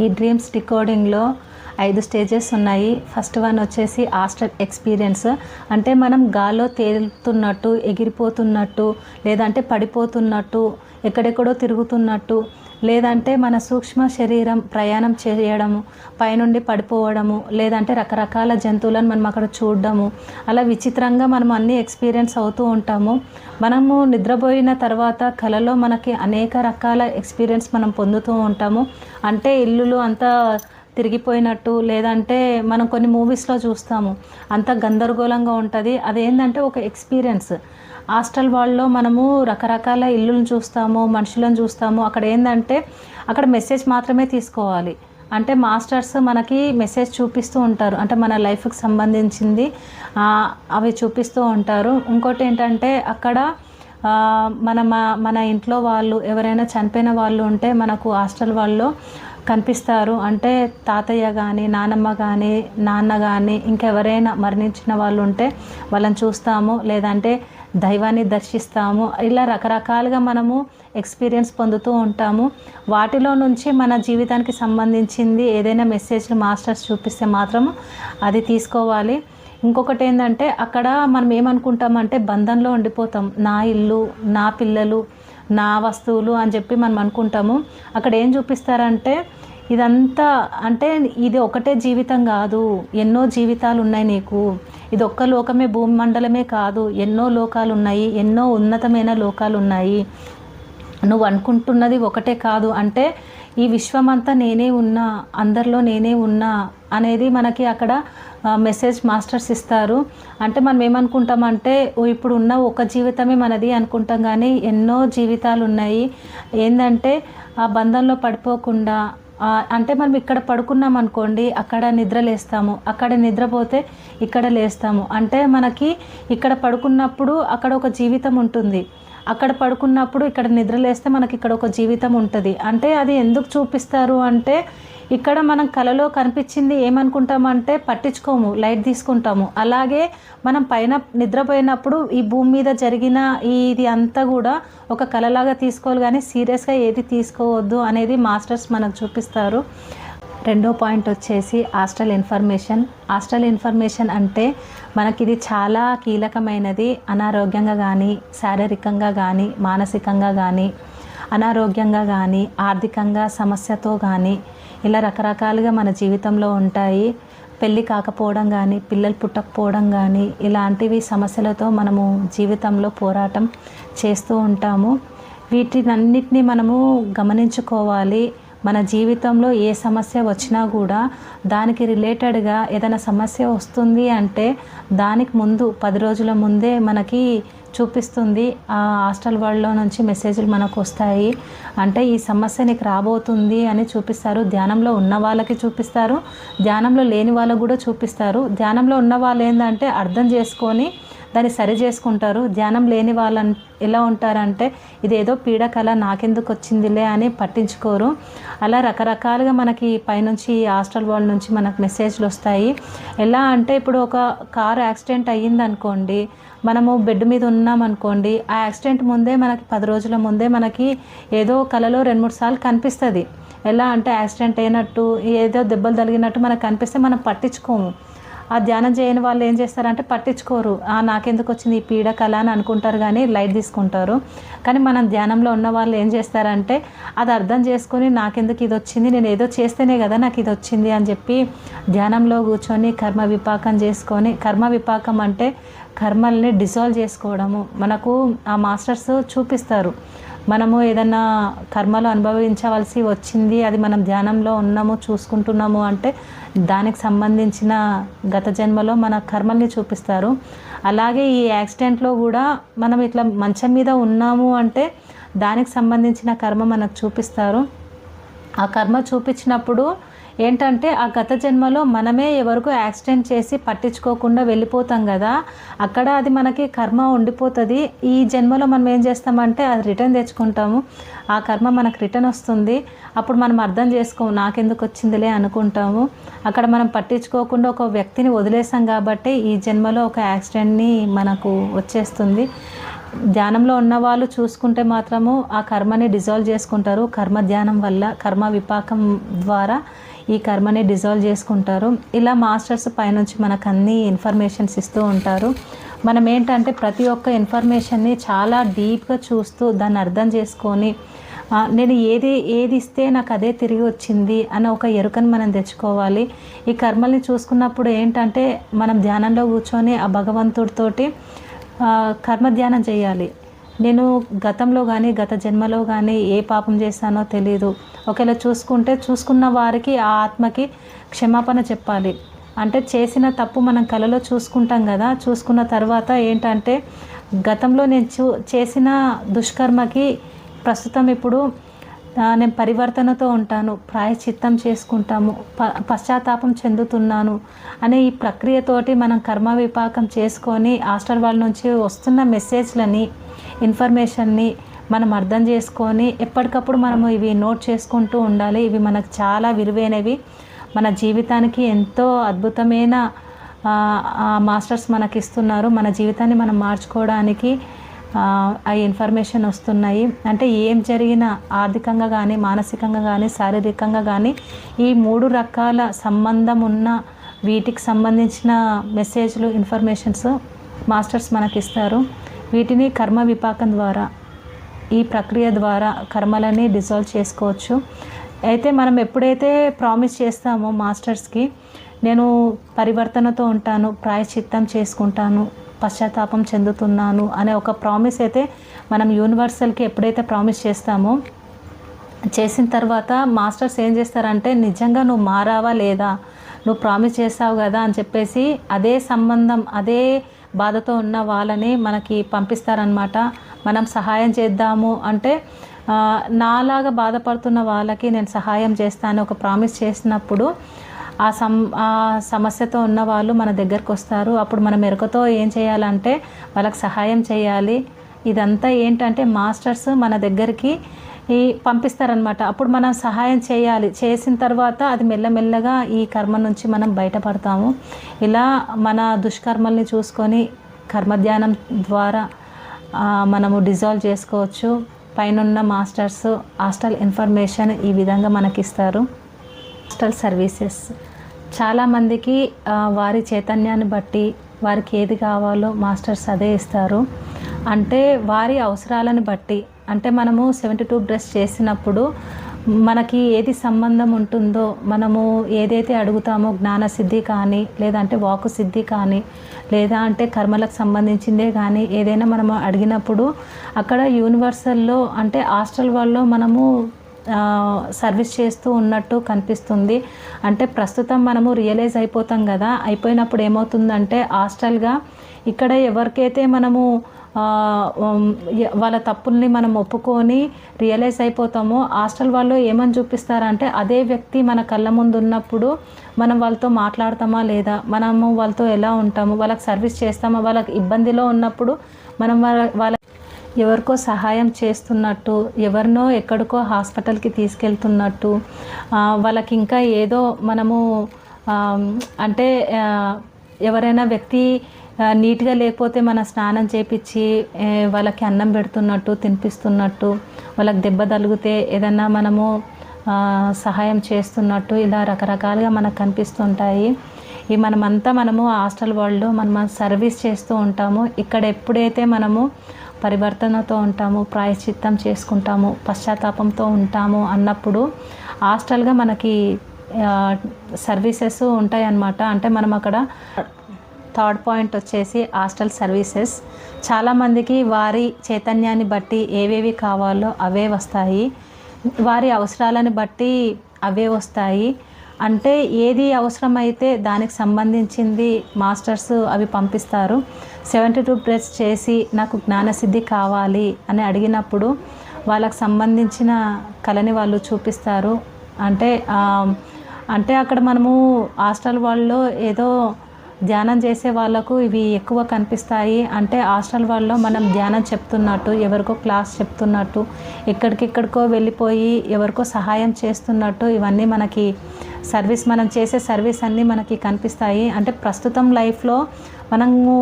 ఈ dreams డికోడింగ్లో 5 stages ఉన్నాయి. First one వచ్చేసి ఆస్ట్రల్ ఎక్స్పీరియన్స్. అంటే మనం గాల్లో తేలుతున్నట్టు, ఎగిరిపోతున్నట్టు, లేదంటే పడిపోతున్నట్టు, ఎక్కడెక్కడో తిరుగుతున్నట్టు, లేదంటే మన సూక్ష్మ శరీరం ప్రయాణం చేయడము, పైనుండి పడిపోవడము, లేదంటే రకరకాల జంతువులను మనం అక్కడ చూడడము, అలా విచిత్రంగా మనం అన్నీ ఎక్స్పీరియన్స్ అవుతూ ఉంటాము. మనము నిద్రపోయిన తర్వాత కలలో మనకి అనేక రకాల ఎక్స్పీరియన్స్ మనం పొందుతూ ఉంటాము. అంటే ఇల్లులు అంతా తిరిగిపోయినట్టు, లేదంటే మనం కొన్ని మూవీస్లో చూస్తాము, అంత గందరగోళంగా ఉంటుంది. అదేంటంటే ఒక ఎక్స్పీరియన్స్. హాస్టల్ వాళ్ళలో మనము రకరకాల ఇల్లులను చూస్తాము, మనుషులను చూస్తాము. అక్కడ ఏంటంటే అక్కడ మెసేజ్ మాత్రమే తీసుకోవాలి. అంటే మాస్టర్స్ మనకి మెసేజ్ చూపిస్తూ ఉంటారు, అంటే మన లైఫ్కి సంబంధించింది అవి చూపిస్తూ ఉంటారు. ఇంకోటి ఏంటంటే అక్కడ మన ఇంట్లో వాళ్ళు ఎవరైనా చనిపోయిన వాళ్ళు ఉంటే మనకు హాస్టల్ వాళ్ళు కనిపిస్తారు. అంటే తాతయ్య కానీ, నానమ్మ కానీ, నాన్న కానీ, ఇంకెవరైనా మరణించిన వాళ్ళు ఉంటే వాళ్ళని చూస్తాము, లేదంటే దైవాన్ని దర్శిస్తాము. ఇలా రకరకాలుగా మనము ఎక్స్పీరియన్స్ పొందుతూ ఉంటాము. వాటిలో నుంచి మన జీవితానికి సంబంధించింది ఏదైనా మెసేజ్లు మాస్టర్స్ చూపిస్తే మాత్రము అది తీసుకోవాలి. ఇంకొకటి ఏంటంటే అక్కడ మనం ఏమనుకుంటామంటే బంధంలో ఉండిపోతాం. నా ఇల్లు, నా పిల్లలు, నా వస్తువులు అని చెప్పి మనం అనుకుంటాము. అక్కడ ఏం చూపిస్తారంటే ఇదంతా అంటే ఇది ఒకటే జీవితం కాదు, ఎన్నో జీవితాలు ఉన్నాయి నీకు. ఇది ఒక్క లోకమే, భూమి మండలమే కాదు, ఎన్నో లోకాలు ఉన్నాయి, ఎన్నో ఉన్నతమైన లోకాలు ఉన్నాయి. నువ్వు అనుకుంటున్నది ఒకటే కాదు. అంటే ఈ విశ్వమంతా నేనే ఉన్నా, అందరిలో నేనే ఉన్నా అనేది మనకి అక్కడ మెసేజ్ మాస్టర్స్ ఇస్తారు. అంటే మనం ఏమనుకుంటామంటే ఇప్పుడు ఉన్న ఒక జీవితమే మనది అనుకుంటాం, కానీ ఎన్నో జీవితాలు ఉన్నాయి. ఏంటంటే ఆ బంధంలో పడిపోకుండా, అంటే మనం ఇక్కడ పడుకున్నాం అనుకోండి, అక్కడ నిద్ర లేస్తాము, అక్కడ నిద్రపోతే ఇక్కడ లేస్తాము. అంటే మనకి ఇక్కడ పడుకున్నప్పుడు అక్కడ ఒక జీవితం ఉంటుంది, అక్కడ పడుకున్నప్పుడు ఇక్కడ నిద్రలేస్తే మనకి ఇక్కడ ఒక జీవితం ఉంటుంది. అంటే అది ఎందుకు చూపిస్తారు అంటే ఇక్కడ మనం కలలో కనిపించింది ఏమనుకుంటామంటే పట్టించుకోము, లైట్ తీసుకుంటాము. అలాగే మనం పైన నిద్రపోయినప్పుడు ఈ భూమి మీద జరిగిన ఇది అంతా కూడా ఒక కలలాగా తీసుకోవాలి, కానీ సీరియస్గా ఏది తీసుకోవద్దు అనేది మాస్టర్స్ మనకు చూపిస్తారు. రెండో పాయింట్ వచ్చేసి హాస్టల్ ఇన్ఫర్మేషన్. హాస్టల్ ఇన్ఫర్మేషన్ అంటే మనకి ఇది చాలా కీలకమైనది. అనారోగ్యంగా కానీ, శారీరకంగా కానీ, మానసికంగా కానీ, అనారోగ్యంగా కానీ, ఆర్థికంగా సమస్యతో కానీ, ఇలా రకరకాలుగా మన జీవితంలో ఉంటాయి. పెళ్ళి కాకపోవడం కానీ, పిల్లలు పుట్టకపోవడం కానీ, ఇలాంటివి సమస్యలతో మనము జీవితంలో పోరాటం చేస్తూ ఉంటాము. వీటినన్నిటినీ మనము గమనించుకోవాలి. మన జీవితంలో ఏ సమస్య వచ్చినా కూడా దానికి రిలేటెడ్గా ఏదైనా సమస్య వస్తుంది అంటే దానికి ముందు 10 రోజుల ముందే మనకి చూపిస్తుంది. ఆ హాస్టల్ వరల్డ్లో నుంచి మెసేజ్లు మనకు వస్తాయి. అంటే ఈ సమస్య నీకు రాబోతుంది అని చూపిస్తారు. ధ్యానంలో ఉన్న వాళ్ళకి చూపిస్తారు, ధ్యానంలో లేని వాళ్ళకు కూడా చూపిస్తారు. ధ్యానంలో ఉన్న వాళ్ళు ఏంటంటే అర్థం చేసుకొని దాన్ని సరి చేసుకుంటారు. ధ్యానం లేని వాళ్ళని ఎలా ఉంటారంటే ఇదేదో పీడకల, నాకెందుకు వచ్చిందిలే అని పట్టించుకోరు. అలా రకరకాలుగా మనకి పైనుంచి హాస్టల్ వరల్డ్ నుంచి మనకు మెసేజ్లు వస్తాయి. ఎలా అంటే ఇప్పుడు ఒక కారు యాక్సిడెంట్ అయ్యిందనుకోండి, మనము బెడ్ మీద ఉన్నామనుకోండి, ఆ యాక్సిడెంట్ ముందే మనకి 10 రోజుల ముందే మనకి ఏదో కలలో 2-3 సార్లు కనిపిస్తుంది. ఎలా అంటే యాక్సిడెంట్ అయినట్టు, ఏదో దెబ్బలు తగిలినట్టు మనకు కనిపిస్తే మనం పట్టించుకోము. ఆ ధ్యానం చేయని వాళ్ళు ఏం చేస్తారంటే పట్టించుకోరు, నాకెందుకు వచ్చింది ఈ పీడ కళ అని అనుకుంటారు, కానీ లైట్ తీసుకుంటారు. కానీ మనం ధ్యానంలో ఉన్న వాళ్ళు ఏం చేస్తారంటే అది అర్థం చేసుకొని నాకెందుకు ఇది వచ్చింది, నేను ఏదో చేస్తేనే కదా నాకు ఇది వచ్చింది అని చెప్పి ధ్యానంలో కూర్చొని కర్మ విపాకం చేసుకొని, కర్మ విపాకం అంటే కర్మల్ని డిజాల్వ్ చేసుకోవడము. మనకు ఆ మాస్టర్స్ చూపిస్తారు. మనము ఏదైనా కర్మలు అనుభవించవలసి వచ్చింది, అది మనం ధ్యానంలో ఉన్నాము చూసుకుంటున్నాము అంటే దానికి సంబంధించిన గత జన్మలో మన కర్మల్ని చూపిస్తారు. అలాగే ఈ యాక్సిడెంట్లో కూడా మనం ఇట్లా మంచం మీద ఉన్నాము అంటే దానికి సంబంధించిన కర్మ మనకు చూపిస్తారు. ఆ కర్మ చూపించినప్పుడు ఏంటంటే ఆ గత జన్మలో మనమే ఎవరికో యాక్సిడెంట్ చేసి పట్టించుకోకుండా వెళ్ళిపోతాం కదా, అక్కడ అది మనకి కర్మ ఉండిపోతుంది. ఈ జన్మలో మనం ఏం చేస్తామంటే అది రిటర్న్ తెచ్చుకుంటాము, ఆ కర్మ మనకు రిటర్న్ వస్తుంది. అప్పుడు మనం అర్థం చేసుకోము, నాకెందుకు వచ్చిందిలే అనుకుంటాము. అక్కడ మనం పట్టించుకోకుండా ఒక వ్యక్తిని వదిలేసాం కాబట్టి ఈ జన్మలో ఒక యాక్సిడెంట్ని మనకు వచ్చేస్తుంది. ధ్యానంలో ఉన్న వాళ్ళు చూసుకుంటే మాత్రము ఆ కర్మని డిజాల్వ్ చేసుకుంటారు. కర్మ ధ్యానం వల్ల, కర్మ విపాకం ద్వారా ఈ కర్మని డిజాల్వ్ చేసుకుంటారు. ఇలా మాస్టర్స్ పైనుంచి మనకు అన్ని ఇన్ఫర్మేషన్స్ ఇస్తూ ఉంటారు. మనం ఏంటంటే ప్రతి ఒక్క ఇన్ఫర్మేషన్ని చాలా డీప్గా చూస్తూ దాన్ని అర్థం చేసుకొని నేను ఏది ఇస్తే నాకు అదే తిరిగి వచ్చింది అన్న ఒక ఎరుకను మనం తెచ్చుకోవాలి. ఈ కర్మల్ని చూసుకున్నప్పుడు ఏంటంటే మనం ధ్యానంలో కూర్చొని ఆ భగవంతుడితోటి కర్మ ధ్యానం చేయాలి. నేను గతంలో కానీ గత జన్మలో కానీ ఏ పాపం చేశానో తెలీదు. ఒకవేళ చూసుకున్న వారికి ఆ ఆత్మకి క్షమాపణ చెప్పాలి. అంటే చేసిన తప్పు మనం కలలో చూసుకుంటాం కదా, చూసుకున్న తర్వాత ఏంటంటే గతంలో నేను చేసిన దుష్కర్మకి ప్రస్తుతం ఇప్పుడు నేను పరివర్తనతో ఉంటాను, ప్రాయశ్చిత్తం చేసుకుంటాము, పశ్చాత్తాపం చెందుతున్నాను అనే ఈ ప్రక్రియతోటి మనం కర్మ విపాకం చేసుకొని హాస్టల్ వాళ్ళ నుంచి వస్తున్న మెసేజ్లని, ఇన్ఫర్మేషన్ని మనం అర్థం చేసుకొని ఎప్పటికప్పుడు మనము ఇవి నోట్ చేసుకుంటూ ఉండాలి. ఇవి మనకు చాలా విలువైనవి. మన జీవితానికి ఎంతో అద్భుతమైన మాస్టర్స్ మనకి ఇస్తున్నారు. మన జీవితాన్ని మనం మార్చుకోవడానికి ఆ ఇన్ఫర్మేషన్ వస్తున్నాయి. అంటే ఏం జరిగినా ఆర్థికంగా కానీ, మానసికంగా కానీ, శారీరకంగా కానీ ఈ 3 రకాల సంబంధం ఉన్న వీటికి సంబంధించిన మెసేజ్లు, ఇన్ఫర్మేషన్స్ మాస్టర్స్ మనకి ఇస్తారు. వీటిని కర్మ విపాకం ద్వారా, ఈ ప్రక్రియ ద్వారా కర్మలని డిజాల్వ్ చేసుకోవచ్చు. అయితే మనం ఎప్పుడైతే ప్రామిస్ చేస్తామో మాస్టర్స్కి, నేను పరివర్తనతో ఉంటాను, ప్రాయశ్చిత్తం చేసుకుంటాను, పశ్చాత్తాపం చెందుతున్నాను అనే ఒక ప్రామిస్ అయితే మనం యూనివర్సల్కి ఎప్పుడైతే ప్రామిస్ చేస్తామో, చేసిన తర్వాత మాస్టర్స్ ఏం చేస్తారంటే నిజంగా నువ్వు మారావా లేదా, నువ్వు ప్రామిస్ చేస్తావు కదా అని చెప్పేసి అదే సంబంధం, అదే బాధతో ఉన్న వాళ్ళని మనకి పంపిస్తారనమాట. మనం సహాయం చేద్దాము అంటే నాలాగా బాధపడుతున్న వాళ్ళకి నేను సహాయం చేస్తాను ఒక ప్రామిస్ చేసినప్పుడు ఆ సమస్యతో ఉన్న వాళ్ళు మన దగ్గరకు వస్తారు. అప్పుడు మన మెరుకతో ఏం చేయాలంటే వాళ్ళకి సహాయం చేయాలి. ఇదంతా ఏంటంటే మాస్టర్స్ మన దగ్గరికి పంపిస్తారనమాట. అప్పుడు మనం సహాయం చేయాలి. చేసిన తర్వాత అది మెల్లమెల్లగా ఈ కర్మ నుంచి మనం బయటపడతాము. ఇలా మన దుష్కర్మల్ని చూసుకొని కర్మధ్యానం ద్వారా మనము డిజాల్వ్ చేసుకోవచ్చు. పైనున్న మాస్టర్స్ హాస్టల్ ఇన్ఫర్మేషన్ ఈ విధంగా మనకిస్తారు. హాస్టల్ సర్వీసెస్ చాలామందికి వారి చైతన్యాన్ని బట్టి వారికి ఏది కావాలో మాస్టర్స్ అదే ఇస్తారు. అంటే వారి అవసరాలను బట్టి, అంటే మనము 72 డ్రెస్ చేసినప్పుడు మనకి ఏది సంబంధం ఉంటుందో, మనము ఏదైతే అడుగుతామో జ్ఞానసిద్ధి కానీ, లేదంటే వాకు సిద్ధి కానీ, లేదా అంటే కర్మలకు సంబంధించిందే కానీ ఏదైనా మనము అడిగినప్పుడు అక్కడ యూనివర్సల్లో అంటే హాస్టల్ వాళ్ళలో మనము సర్వీస్ చేస్తూ ఉన్నట్టు కనిపిస్తుంది. అంటే ప్రస్తుతం మనము రియలైజ్ అయిపోతాం కదా, అయిపోయినప్పుడు ఏమవుతుందంటే హాస్టల్గా ఇక్కడ ఎవరికైతే మనము వాళ్ళ తప్పుల్ని మనం ఒప్పుకొని రియలైజ్ అయిపోతామో హాస్టల్ వాళ్ళు ఏమని చూపిస్తారంటే అదే వ్యక్తి మన కళ్ళ ముందు ఉన్నప్పుడు మనం వాళ్ళతో మాట్లాడతామా లేదా, మనము వాళ్ళతో ఎలా ఉంటాము, వాళ్ళకి సర్వీస్ చేస్తామా, వాళ్ళకి ఇబ్బందిలో ఉన్నప్పుడు మనం వాళ్ళ ఎవరికో సహాయం చేస్తున్నట్టు, ఎవరినో ఎక్కడికో హాస్పిటల్కి తీసుకెళ్తున్నట్టు, వాళ్ళకి ఇంకా ఏదో మనము అంటే ఎవరైనా వ్యక్తి నీట్గా లేకపోతే మన స్నానం చేపించి వాళ్ళకి అన్నం పెడుతున్నట్టు, తినిపిస్తున్నట్టు, వాళ్ళకి దెబ్బ తగిలితే ఏదన్నా మనము సహాయం చేస్తున్నట్టు, ఇలా రకరకాలుగా మనకు కనిపిస్తుంటాయి. ఈ మనము హాస్టల్ వరల్డ్లో మనం సర్వీస్ చేస్తూ ఉంటాము. ఇక్కడ ఎప్పుడైతే మనము పరివర్తనతో ఉంటాము, ప్రాయశ్చిత్తం చేసుకుంటాము, పశ్చాత్తాపంతో ఉంటాము అన్నప్పుడు హాస్టల్గా మనకి సర్వీసెస్ ఉంటాయి అన్నమాట. అంటే మనం అక్కడ థర్డ్ పాయింట్ వచ్చేసి హాస్టల్ సర్వీసెస్. చాలామందికి వారి చైతన్యాన్ని బట్టి ఏవేవి కావాలో అవే వస్తాయి, వారి అవసరాలను బట్టి అవే వస్తాయి. అంటే ఏది అవసరమైతే దానికి సంబంధించింది మాస్టర్స్ అవి పంపిస్తారు. 72 డ్రెస్ చేసి నాకు జ్ఞానసిద్ధి కావాలి అని అడిగినప్పుడు వాళ్ళకు సంబంధించిన కళని వాళ్ళు చూపిస్తారు. అంటే అక్కడ మనము హాస్టల్ వాళ్ళలో ఏదో ధ్యానం చేసే వాళ్ళకు ఇవి ఎక్కువ కనిపిస్తాయి. అంటే హాస్టల్ వాళ్ళలో మనం ధ్యానం చెప్తున్నట్టు, ఎవరికో క్లాస్ చెప్తున్నట్టు, ఎక్కడికెక్కడికో వెళ్ళిపోయి ఎవరికో సహాయం చేస్తున్నట్టు ఇవన్నీ మనకి మనం చేసే సర్వీస్ అన్నీ మనకి కనిపిస్తాయి. అంటే ప్రస్తుతం లైఫ్లో మనము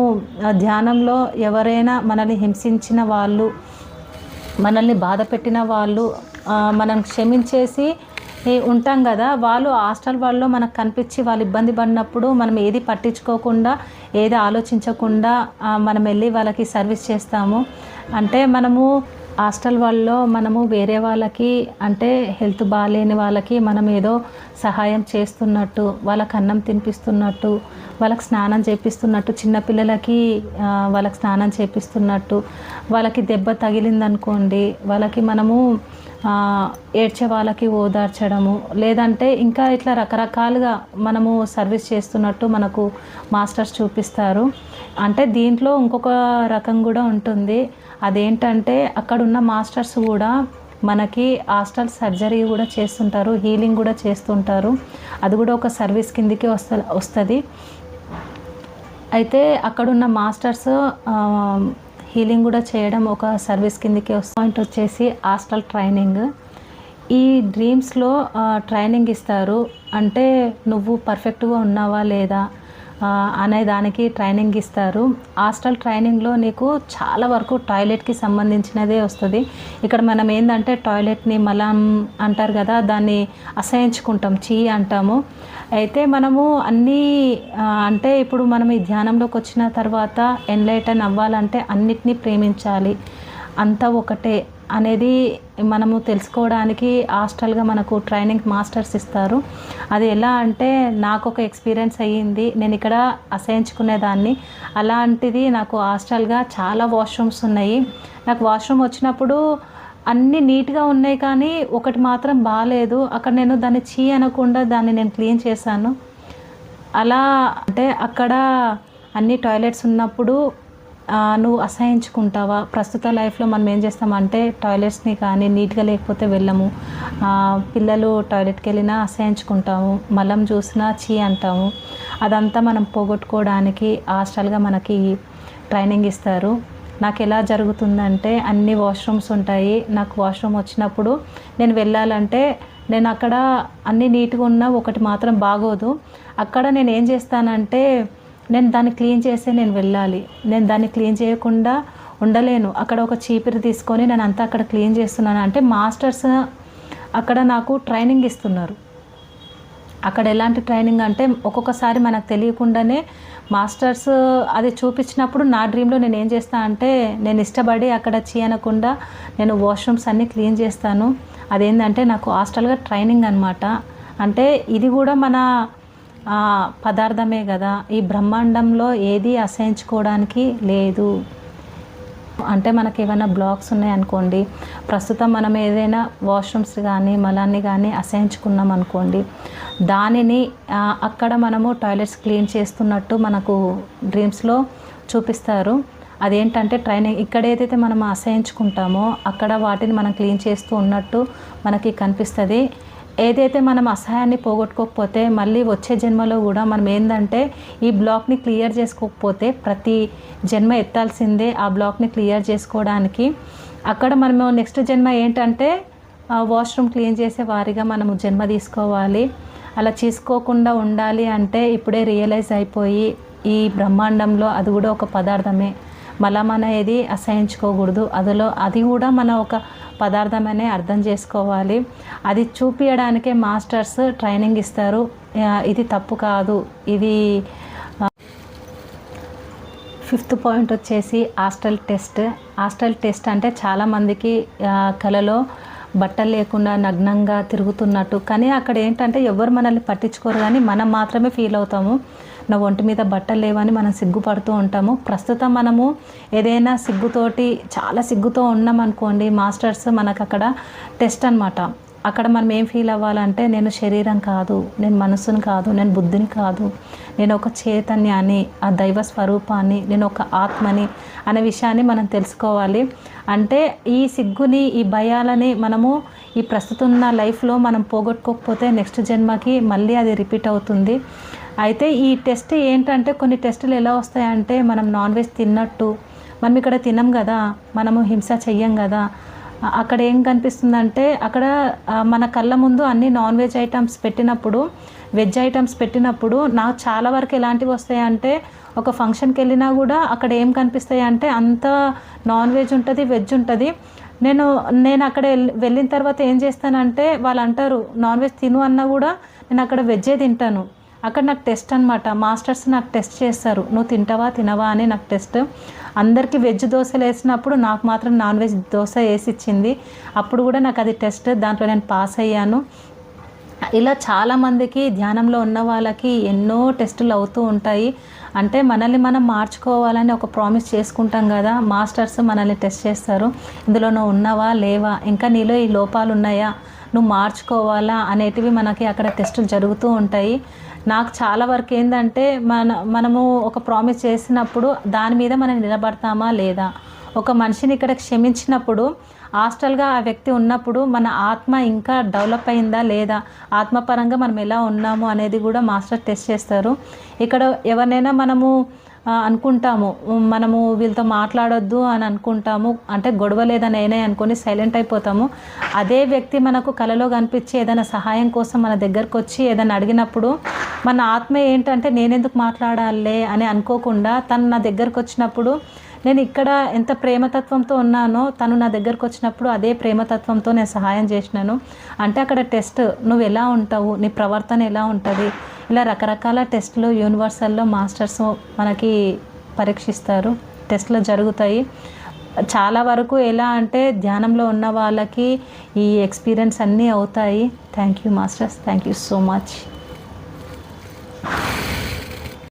ధ్యానంలో ఎవరైనా మనల్ని హింసించిన వాళ్ళు, మనల్ని బాధ పెట్టిన వాళ్ళు మనం క్షమించేసి ఉంటాం కదా. వాళ్ళు హాస్టల్ వాళ్ళు మనకు కనిపించి వాళ్ళు ఇబ్బంది పడినప్పుడు మనం ఏది పట్టించుకోకుండా, ఏది ఆలోచించకుండా మనం వెళ్ళి వాళ్ళకి సర్వీస్ చేస్తాము. అంటే మనము హాస్టల్ వాళ్ళలో మనము వేరే వాళ్ళకి, అంటే హెల్త్ బాగాలేని వాళ్ళకి మనం ఏదో సహాయం చేస్తున్నట్టు, వాళ్ళకి అన్నం తినిపిస్తున్నట్టు, వాళ్ళకి స్నానం చేపిస్తున్నట్టు, చిన్నపిల్లలకి వాళ్ళకి స్నానం చేపిస్తున్నట్టు, వాళ్ళకి దెబ్బ తగిలిందనుకోండి వాళ్ళకి మనము ఏడ్చే వాళ్ళకి ఓదార్చడము, లేదంటే ఇంకా ఇట్లా రకరకాలుగా మనము సర్వీస్ చేస్తున్నట్టు మనకు మాస్టర్స్ చూపిస్తారు. అంటే దీంట్లో ఇంకొక రకం కూడా ఉంటుంది. అదేంటంటే అక్కడున్న మాస్టర్స్ కూడా మనకి హాస్టల్ సర్జరీ కూడా చేస్తుంటారు, హీలింగ్ కూడా చేస్తుంటారు. అది కూడా ఒక సర్వీస్ కిందకి వస్తుంది. అయితే అక్కడున్న మాస్టర్స్ హీలింగ్ కూడా చేయడం ఒక సర్వీస్ కిందకి వస్తుంది. పాయింట్ వచ్చేసి హాస్టల్ ట్రైనింగ్. ఈ డ్రీమ్స్లో ట్రైనింగ్ ఇస్తారు. అంటే నువ్వు పర్ఫెక్ట్గా ఉన్నావా లేదా అనే దానికి ట్రైనింగ్ ఇస్తారు. హాస్టల్ ట్రైనింగ్లో నీకు చాలా వరకు టాయిలెట్కి సంబంధించినదే వస్తుంది. ఇక్కడ మనం ఏంటంటే టాయిలెట్ని మలం అంటారు కదా, దాన్ని అసహించుకుంటాం, చీ అంటాము. అయితే మనము అన్నీ అంటే ఇప్పుడు మనం ఈ ధ్యానంలోకి వచ్చిన తర్వాత ఎన్లైటన్ అవ్వాలంటే అన్నిటినీ ప్రేమించాలి, అంతా ఒకటే అనేది మనము తెలుసుకోవడానికి హాస్టల్గా మనకు ట్రైనింగ్ మాస్టర్స్ ఇస్తారు. అది ఎలా అంటే నాకు ఒక ఎక్స్పీరియన్స్ అయ్యింది. నేను ఇక్కడ అసహించుకునేదాన్ని, అలాంటిది నాకు హాస్టల్గా చాలా వాష్రూమ్స్ ఉన్నాయి. నాకు వాష్రూమ్ వచ్చినప్పుడు అన్నీ నీట్గా ఉన్నాయి, కానీ ఒకటి మాత్రం బాగాలేదు. అక్కడ నేను దాన్ని చీ అనకుండా దాన్ని నేను క్లీన్ చేశాను. అలా అంటే అక్కడ అన్ని టాయిలెట్స్ ఉన్నప్పుడు నువ్వు అసహించుకుంటావా? ప్రస్తుత లైఫ్లో మనం ఏం చేస్తామంటే టాయిలెట్స్ని కానీ నీట్గా లేకపోతే వెళ్ళము, పిల్లలు టాయిలెట్కి వెళ్ళినా అసహించుకుంటాము, మలం చూసినా చీ అంటాము. అదంతా మనం పోగొట్టుకోవడానికి హాస్టల్గా మనకి ట్రైనింగ్ ఇస్తారు. నాకు ఎలా జరుగుతుందంటే అన్ని వాష్రూమ్స్ ఉంటాయి. నాకు వాష్రూమ్ వచ్చినప్పుడు నేను వెళ్ళాలంటే నేను అక్కడ అన్నీ నీట్గా ఉన్నా ఒకటి మాత్రం బాగోదు. అక్కడ నేను ఏం చేస్తానంటే నేను దాన్ని క్లీన్ చేసే నేను వెళ్ళాలి. నేను దాన్ని క్లీన్ చేయకుండా ఉండలేను. అక్కడ ఒక చీపిరి తీసుకొని నేను అంతా అక్కడ క్లీన్ చేస్తున్నాను అంటే మాస్టర్స్ అక్కడ నాకు ట్రైనింగ్ ఇస్తున్నారు. అక్కడ ఎలాంటి ట్రైనింగ్ అంటే ఒక్కొక్కసారి మనకు తెలియకుండానే మాస్టర్స్ అది చూపించినప్పుడు నా డ్రీమ్లో నేను ఏం చేస్తాను అంటే నేను ఇష్టపడి అక్కడ చేయనకుండా నేను వాష్రూమ్స్ అన్నీ క్లీన్ చేస్తాను. అదేంటంటే నాకు హాస్టల్గా ట్రైనింగ్ అనమాట. అంటే ఇది కూడా మన పదార్థమే కదా, ఈ బ్రహ్మాండంలో ఏది అసహించుకోవడానికి లేదు. అంటే మనకి ఏమైనా బ్లాక్స్ ఉన్నాయనుకోండి, ప్రస్తుతం మనం ఏదైనా వాష్రూమ్స్ కానీ మలాన్ని కానీ అసహించుకున్నాం అనుకోండి, దానిని అక్కడ మనము టాయిలెట్స్ క్లీన్ చేస్తున్నట్టు మనకు డ్రీమ్స్లో చూపిస్తారు. అదేంటంటే ట్రైనింగ్ ఇక్కడ ఏదైతే మనం అసహించుకుంటామో అక్కడ వాటిని మనం క్లీన్ చేస్తూ ఉన్నట్టు మనకి కనిపిస్తుంది. ఏదైతే మనం అసహాయాన్ని పోగొట్టుకోకపోతే మళ్ళీ వచ్చే జన్మలో కూడా మనం ఏంటంటే ఈ బ్లాక్ని క్లియర్ చేసుకోకపోతే ప్రతి జన్మ ఎత్తాల్సిందే ఆ బ్లాక్ని క్లియర్ చేసుకోవడానికి. అక్కడ మనము నెక్స్ట్ జన్మ ఏంటంటే వాష్రూమ్ క్లీన్ చేసే వారిగా మనము జన్మ తీసుకోవాలి. అలా చేసుకోకుండా ఉండాలి అంటే ఇప్పుడే రియలైజ్ అయిపోయి ఈ బ్రహ్మాండంలో అది కూడా ఒక పదార్థమే, మలం అనేది అసహించుకోకూడదు, అది కూడా మన ఒక పదార్థమనే అర్థం చేసుకోవాలి. అది చూపించడానికే మాస్టర్స్ ట్రైనింగ్ ఇస్తారు. ఇది తప్పు కాదు. ఇది 5th పాయింట్ వచ్చేసి హాస్టల్ టెస్ట్. హాస్టల్ టెస్ట్ అంటే చాలామందికి కలలో బట్టలు లేకుండా నగ్నంగా తిరుగుతున్నట్టు, కానీ అక్కడ ఏంటంటే ఎవరు మనల్ని పట్టించుకోరు, కానీ మనం మాత్రమే ఫీల్ అవుతాము. నా ఒంటి మీద బట్టలు లేవని మనం సిగ్గుపడుతూ ఉంటాము. ప్రస్తుతం మనము ఏదైనా సిగ్గుతోటి చాలా సిగ్గుతో ఉన్నామనుకోండి, మాస్టర్స్ మనకు అక్కడ టెస్ట్ అనమాట. అక్కడ మనం ఏం ఫీల్ అవ్వాలంటే నేను శరీరం కాదు, నేను మనసుని కాదు, నేను బుద్ధిని కాదు, నేను ఒక చైతన్యాన్ని, ఆ దైవ స్వరూపాన్ని, నేను ఒక ఆత్మని అనే విషయాన్ని మనం తెలుసుకోవాలి. అంటే ఈ సిగ్గుని, ఈ భయాలని మనము ఈ ప్రస్తుతం ఉన్న లైఫ్లో మనం పోగొట్టుకోకపోతే నెక్స్ట్ జన్మకి మళ్ళీ అది రిపీట్ అవుతుంది. అయితే ఈ టెస్ట్ ఏంటంటే కొన్ని టెస్టులు ఎలా వస్తాయంటే మనం నాన్ వెజ్ తిన్నట్టు, మనం ఇక్కడ తినం కదా, మనము హింస చెయ్యం కదా, అక్కడ ఏం కనిపిస్తుందంటే అక్కడ మన కళ్ళ ముందు అన్ని నాన్ వెజ్ ఐటమ్స్ పెట్టినప్పుడు, వెజ్ ఐటమ్స్ పెట్టినప్పుడు నాకు చాలా వరకు ఎలాంటివి వస్తాయంటే ఒక ఫంక్షన్కి వెళ్ళినా కూడా అక్కడ ఏం కనిపిస్తాయి అంటే అంత నాన్ వెజ్ ఉంటుంది, వెజ్ ఉంటుంది. నేను అక్కడ వెళ్ళిన తర్వాత ఏం చేస్తానంటే వాళ్ళు అంటారు నాన్ వెజ్ తిను అన్నా కూడా నేను అక్కడ వెజ్జే తింటాను. అక్కడ నాకు టెస్ట్ అనమాట, మాస్టర్స్ నాకు టెస్ట్ చేస్తారు, నువ్వు తింటావా తినవా అని నాకు టెస్ట్. అందరికీ వెజ్ దోశలు వేసినప్పుడు నాకు మాత్రం నాన్ వెజ్ దోశ వేసి ఇచ్చింది. అప్పుడు కూడా నాకు అది టెస్ట్, దాంట్లో నేను పాస్ అయ్యాను. ఇలా చాలామందికి ధ్యానంలో ఉన్న వాళ్ళకి ఎన్నో టెస్టులు అవుతూ ఉంటాయి. అంటే మనల్ని మనం మార్చుకోవాలని ఒక ప్రామిస్ చేసుకుంటాం కదా, మాస్టర్స్ మనల్ని టెస్ట్ చేస్తారు. ఇందులో నువ్వు ఉన్నావా లేవా, ఇంకా నీలో ఈ లోపాలు ఉన్నాయా, నువ్వు మార్చుకోవాలా అనేటివి మనకి అక్కడ టెస్టులు జరుగుతూ ఉంటాయి. నాకు చాలా వరకు ఏంటంటే మనము ఒక ప్రామిస్ చేసినప్పుడు దాని మీద మనం నిలబడతామా లేదా, ఒక మనిషిని ఇక్కడ క్షమించినప్పుడు హాస్టల్గా ఆ వ్యక్తి ఉన్నప్పుడు మన ఆత్మ ఇంకా డెవలప్ అయిందా లేదా, ఆత్మపరంగా మనం ఎలా ఉన్నాము అనేది కూడా మాస్టర్ టెస్ట్ చేస్తారు. ఇక్కడ ఎవరినైనా మనము అనుకుంటాము మనము వీళ్ళతో మాట్లాడొద్దు అని అనుకుంటాము, అంటే గొడవ లేదని అయినా అనుకొని సైలెంట్ అయిపోతాము. అదే వ్యక్తి మనకు కలలో కనిపించి ఏదైనా సహాయం కోసం మన దగ్గరకు వచ్చి ఏదైనా అడిగినప్పుడు మన ఆత్మ ఏంటంటే నేనెందుకు మాట్లాడాలే అని అనుకోకుండా తను నా దగ్గరకు వచ్చినప్పుడు నేను ఇక్కడ ఎంత ప్రేమతత్వంతో ఉన్నానో తను నా దగ్గరకు వచ్చినప్పుడు అదే ప్రేమతత్వంతో నేను సహాయం చేసినాను. అంటే అక్కడ టెస్ట్, నువ్వు ఎలా ఉంటావు, నీ ప్రవర్తన ఎలా ఉంటుంది, ఇలా రకరకాల టెస్టులు యూనివర్సల్లో మాస్టర్స్ మనకి పరీక్షిస్తారు, టెస్టులు జరుగుతాయి. చాలా వరకు ఎలా అంటే ధ్యానంలో ఉన్న వాళ్ళకి ఈ ఎక్స్పీరియన్స్ అన్నీ అవుతాయి. Thank you masters, thank you so much.